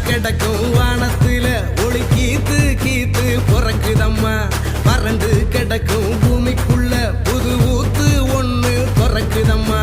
கிடக்கும் வானத்துல ஒளி கீத்து கீத்து பொறக்குதம்மா வறண்டு கிடக்கும் பூமிக்குள்ள புது ஊத்து ஒண்ணு பொறக்குதம்மா